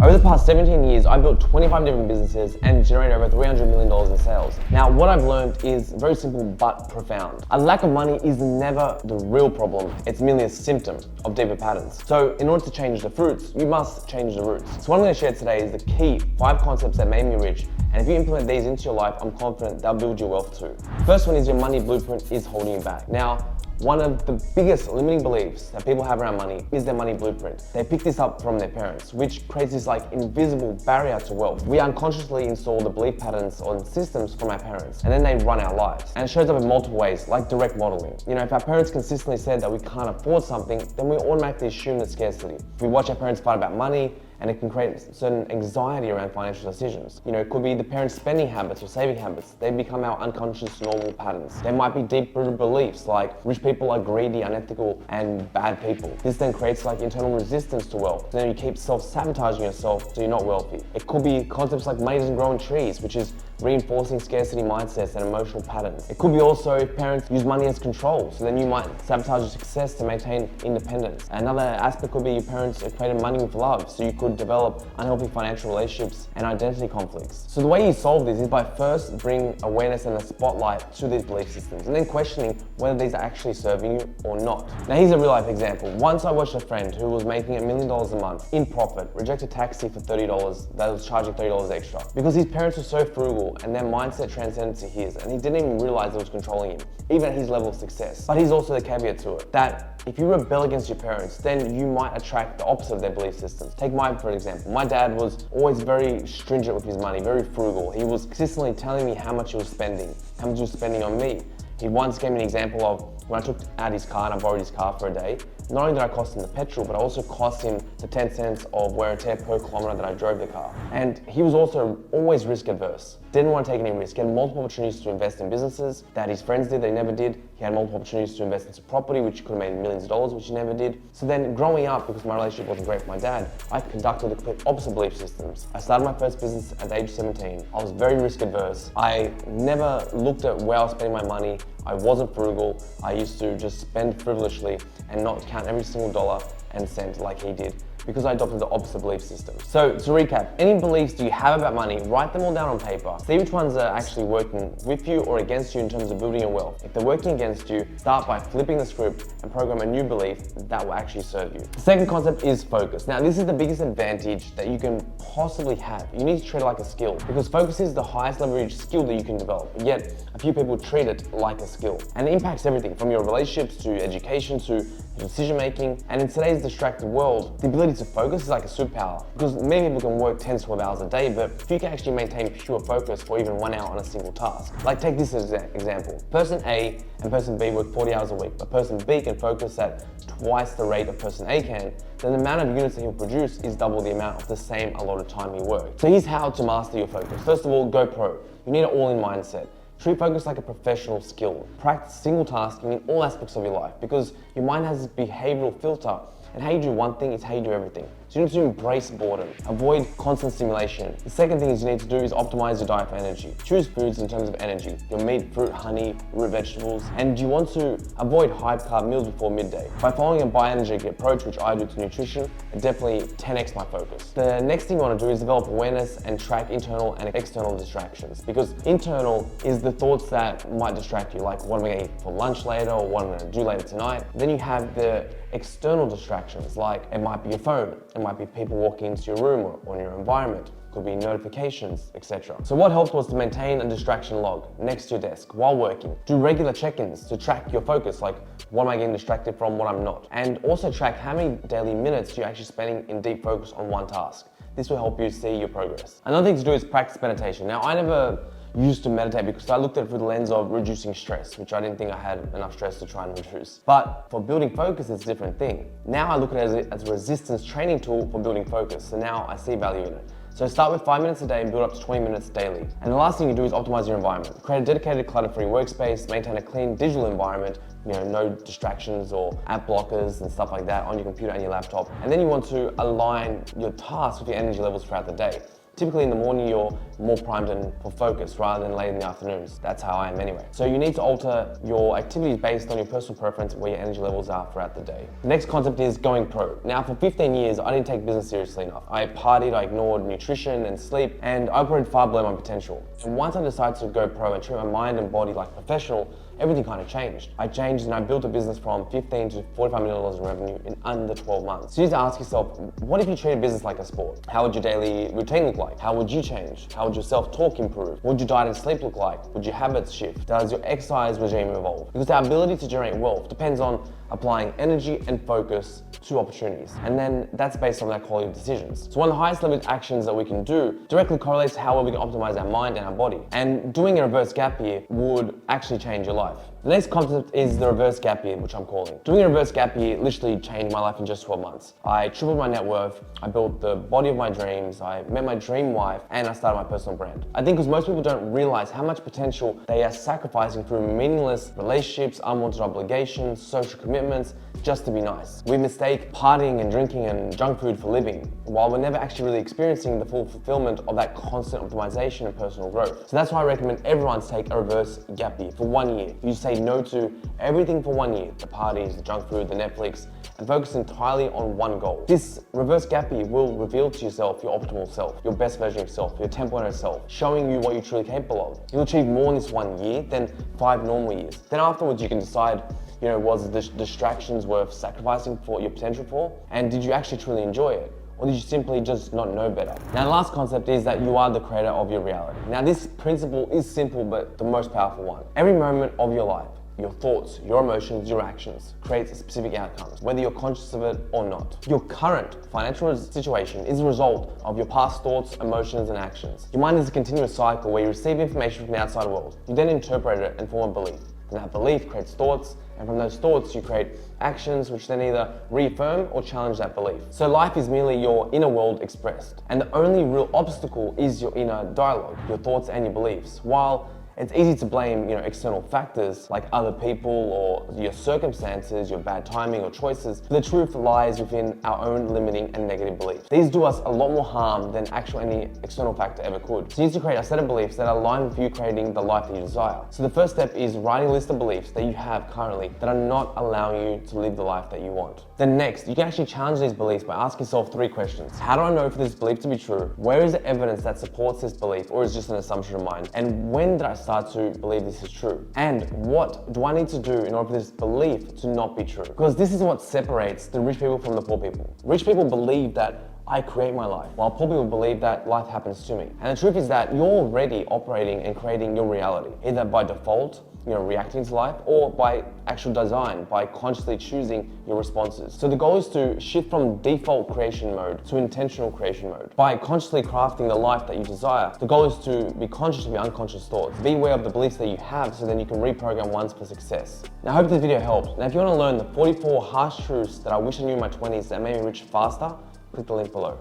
Over the past 17 years, I've built 25 different businesses and generated over $300 million in sales. Now, what I've learned is very simple but profound. A lack of money is never the real problem. It's merely a symptom of deeper patterns. So in order to change the fruits, you must change the roots. So what I'm going to share today is the key 5 concepts that made me rich. And if you implement these into your life, I'm confident they'll build your wealth too. First one is your money blueprint is holding you back. Now, one of the biggest limiting beliefs that people have around money is their money blueprint. They pick this up from their parents, which creates this like invisible barrier to wealth. We unconsciously install the belief patterns or systems from our parents, and then they run our lives. And it shows up in multiple ways, like direct modeling. You know, if our parents consistently said that we can't afford something, then we automatically assume that scarcity. If we watch our parents fight about money, and it can create certain anxiety around financial decisions. You know, it could be the parents' spending habits or saving habits. They become our unconscious normal patterns. There might be deep-rooted beliefs like rich people are greedy, unethical, and bad people. This then creates like internal resistance to wealth. Then you keep self-sabotaging yourself so you're not wealthy. It could be concepts like money doesn't grow on trees, which is reinforcing scarcity mindsets and emotional patterns. It could be also parents use money as control, so then you might sabotage your success to maintain independence. Another aspect could be your parents equated money with love, so you could develop unhealthy financial relationships and identity conflicts. So the way you solve this is by first bringing awareness and a spotlight to these belief systems, and then questioning whether these are actually serving you or not. Now here's a real life example. Once I watched a friend who was making $1 million a month in profit reject a taxi for $30 that was charging $30 extra because his parents were so frugal and their mindset transcended to his, and he didn't even realize it was controlling him, even at his level of success. But here's also the caveat to it, that if you rebel against your parents, then you might attract the opposite of their belief systems. Take mine for example. My dad was always very stringent with his money, very frugal. He was consistently telling me how much he was spending, how much he was spending on me. He once gave me an example of when I took out his car and I borrowed his car for a day. Not only did I cost him the petrol, but I also cost him the 10 cents of wear and tear per kilometer that I drove the car. And he was also always risk adverse. Didn't want to take any risk. He had multiple opportunities to invest in businesses that his friends did, they never did. He had multiple opportunities to invest into property, which could have made millions of dollars, which he never did. So then growing up, because my relationship wasn't great with my dad, I conducted the complete opposite belief systems. I started my first business at the age of 17. I was very risk adverse. I never looked at where I was spending my money. I wasn't frugal. I used to just spend frivolously and not count every single dollar and cent like he did, because I adopted the opposite belief system. So to recap, any beliefs do you have about money, write them all down on paper. See which ones are actually working with you or against you in terms of building your wealth. If they're working against you, start by flipping the script and program a new belief that will actually serve you. The second concept is focus. Now this is the biggest advantage that you can possibly have. You need to treat it like a skill, because focus is the highest leverage skill that you can develop, yet a few people treat it like a skill. And it impacts everything from your relationships to education to decision making. And in today's distracted world, the ability to focus is like a superpower, because many people can work 10 to 12 hours a day, but if you can actually maintain pure focus for even 1 hour on a single task. Like take this as an example. Person A and person B work 40 hours a week, but person B can focus at twice the rate of person A can, then the amount of units that he'll produce is double the amount of the same allotted time he worked. So here's how to master your focus. First of all, go pro. You need an all-in mindset. Treat focus like a professional skill. Practice single tasking in all aspects of your life, because your mind has this behavioral filter, and how you do one thing is how you do everything. So you need to embrace boredom. Avoid constant stimulation. The second thing you need to do is optimize your diet for energy. Choose foods in terms of energy. Your meat, fruit, honey, root vegetables. And you want to avoid high carb meals before midday. By following a bioenergetic approach, which I do to nutrition, it definitely 10x my focus. The next thing you want to do is develop awareness and track internal and external distractions. Because internal is the thoughts that might distract you, like what am I going to eat for lunch later, or what am I going to do later tonight. Then you have the external distractions, like it might be your phone, it might be people walking into your room or in your environment, could be notifications, etc. So what helped was to maintain a distraction log next to your desk while working. Do regular check-ins to track your focus, like what am I getting distracted from, what I'm not. And also track how many daily minutes you're actually spending in deep focus on one task. This will help you see your progress. Another thing to do is practice meditation. Now I never used to meditate because I looked at it through the lens of reducing stress, which I didn't think I had enough stress to try and reduce. But for building focus, it's a different thing. Now I look at it as a resistance training tool for building focus. So now I see value in it. So start with 5 minutes a day and build up to 20 minutes daily. And the last thing you do is optimize your environment. Create a dedicated clutter-free workspace, maintain a clean digital environment, no distractions or app blockers and stuff like that on your computer and your laptop. And then you want to align your tasks with your energy levels throughout the day. Typically in the morning, you're more primed and for focus rather than late in the afternoons. That's how I am anyway. So you need to alter your activities based on your personal preference where your energy levels are throughout the day. The next concept is going pro. Now for 15 years, I didn't take business seriously enough. I partied, I ignored nutrition and sleep, and I operated far below my potential. And once I decided to go pro and treat my mind and body like a professional, everything kind of changed. I changed and I built a business from $15 to $45 million in revenue in under 12 months. So you need to ask yourself, what if you treated business like a sport? How would your daily routine look like? How would you change? How would your self-talk improve? What would your diet and sleep look like? Would your habits shift? Does your exercise regime evolve? Because our ability to generate wealth depends on applying energy and focus to opportunities. And then that's based on that quality of decisions. So one of the highest level actions that we can do directly correlates to how well we can optimize our mind and our body. And doing a reverse gap year would actually change your life. The next concept is the reverse gap year, which I'm calling. Doing a reverse gap year literally changed my life in just 12 months. I tripled my net worth, I built the body of my dreams, I met my dream wife, and I started my personal brand. I think because most people don't realize how much potential they are sacrificing through meaningless relationships, unwanted obligations, social commitments, just to be nice. We mistake partying and drinking and junk food for living, while we're never actually really experiencing the full fulfillment of that constant optimization and personal growth. So that's why I recommend everyone to take a reverse gap year for 1 year. You say no to everything for 1 year, the parties, the junk food, the Netflix, and focus entirely on one goal. This reverse gap year will reveal to yourself your optimal self, your best version of yourself, your 10.0 self, showing you what you're truly capable of. You'll achieve more in this 1 year than 5 normal years. Then afterwards you can decide, was the distractions worth sacrificing for your potential for? And did you actually truly enjoy it? Or did you simply just not know better? Now the last concept is that you are the creator of your reality. Now this principle is simple but the most powerful one. Every moment of your life, your thoughts, your emotions, your actions creates specific outcomes, whether you're conscious of it or not. Your current financial situation is a result of your past thoughts, emotions, and actions. Your mind is a continuous cycle where you receive information from the outside world. You then interpret it and form a belief. And that belief creates thoughts, and from those thoughts you create actions which then either reaffirm or challenge that belief. So life is merely your inner world expressed, and the only real obstacle is your inner dialogue, your thoughts and your beliefs. While it's easy to blame, external factors like other people or your circumstances, your bad timing or choices, but the truth lies within our own limiting and negative beliefs. These do us a lot more harm than any external factor ever could. So you need to create a set of beliefs that align with you creating the life that you desire. So the first step is writing a list of beliefs that you have currently that are not allowing you to live the life that you want. Then next, you can actually challenge these beliefs by asking yourself 3 questions. How do I know for this belief to be true? Where is the evidence that supports this belief, or is it just an assumption of mine? And when did I start to believe this is true? And what do I need to do in order for this belief to not be true? Because this is what separates the rich people from the poor people. Rich people believe that I create my life, while poor people believe that life happens to me. And the truth is that you're already operating and creating your reality, either by default, reacting to life, or by actual design, by consciously choosing your responses. So the goal is to shift from default creation mode to intentional creation mode. By consciously crafting the life that you desire, the goal is to be conscious of your unconscious thoughts. Be aware of the beliefs that you have so then you can reprogram ones for success. Now I hope this video helped. Now if you want to learn the 44 harsh truths that I wish I knew in my 20s that made me rich faster, click the link below.